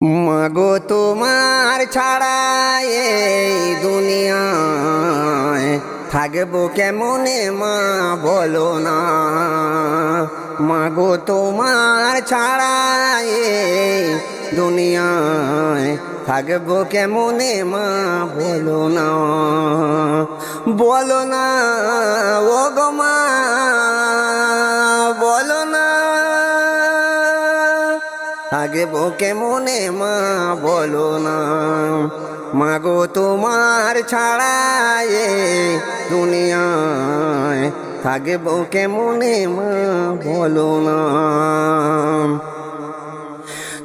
মাগো তোমার ছাড়া এই দুনিয়ায় থাকবো কেমনে মা বলো না। মাগো তোমার ছাড়া এই দুনিয়ায় থাকবো কেমনে মা বলো না। বলো না ও গো মা, বলো না থাকবো কেমনে মা বলো না। মাগো তোমার ছাড়া এই দুনিয়ায় থাকবো কেমনে মা বলো না।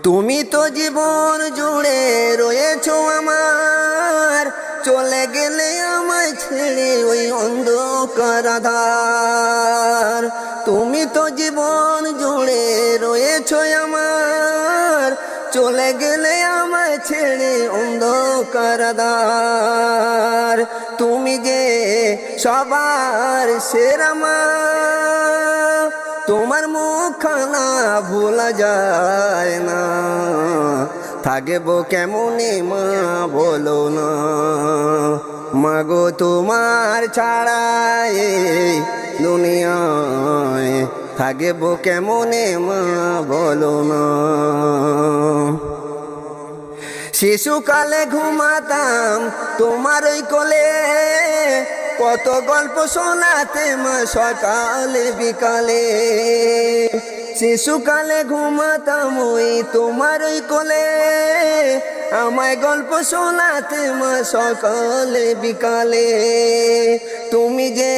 তুমি তো জীবন জুড়ে রয়েছো আমার, চলে গেলে আমায় ছেড়ে ওই অন্ধকার আধার। তুমি তো জীবন জুড়ে রয়েছো আমার, চলে গেলে আমায় ছেড়ে অন্ধকার আধার। তুমি যে সবার সেরা মা, তোমার মুখখানা ভোলা যায় না। থাকবো কেমনে মা বলো না। মাগো তোমার ছাড়া এই দুনিয়ায় থাকবো কেমনে মা বলো না। শিশুকালে ঘুমাতাম তোমার ওই কোলে, কত গল্প শোনাতে মা সকালে বিকালে। শিশুকালে ঘুমাতাম ওই তোমার ওই কোলে, আমায় গল্প শোনাতে মা সকালে বিকালে। তুমি যে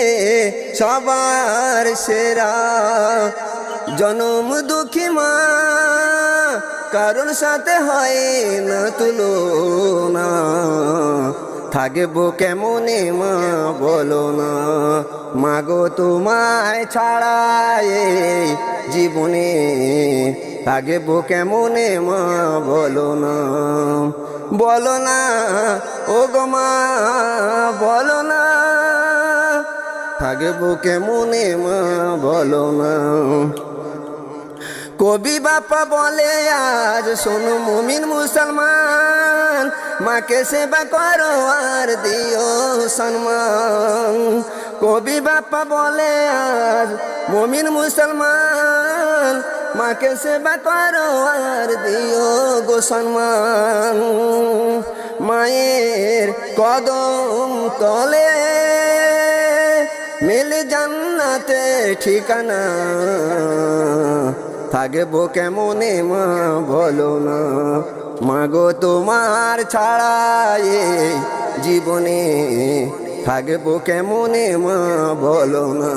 সবার সেরা, জনম দুঃখী মা কারোর সাথে হয় না তুলনা। থাকবো কেমনে মা বলো না। মাগো তোমায় ছাড়া এই জীবনে থাকবো কেমনে মা বলো না। বলো না ও গো মা, বলো না থাকবো কেমনে মা বলো না। কবি বাপা বলে আজ শোনো মুমিন মুসলমান, মাকে সেবা করো আর দিও সম্মান। কবি বাপা বলে আজ মুমিন মুসলমান, মাকে সেবা করো আর দিও গো সম্মান। মায়ের কদম তলে মিলে জান্নাতে ঠিকানা। থাকবো কেমনে মা বলো না। মাগো তোমার ছাড়া এই জীবনে থাকবো কেমনে মা বলো না।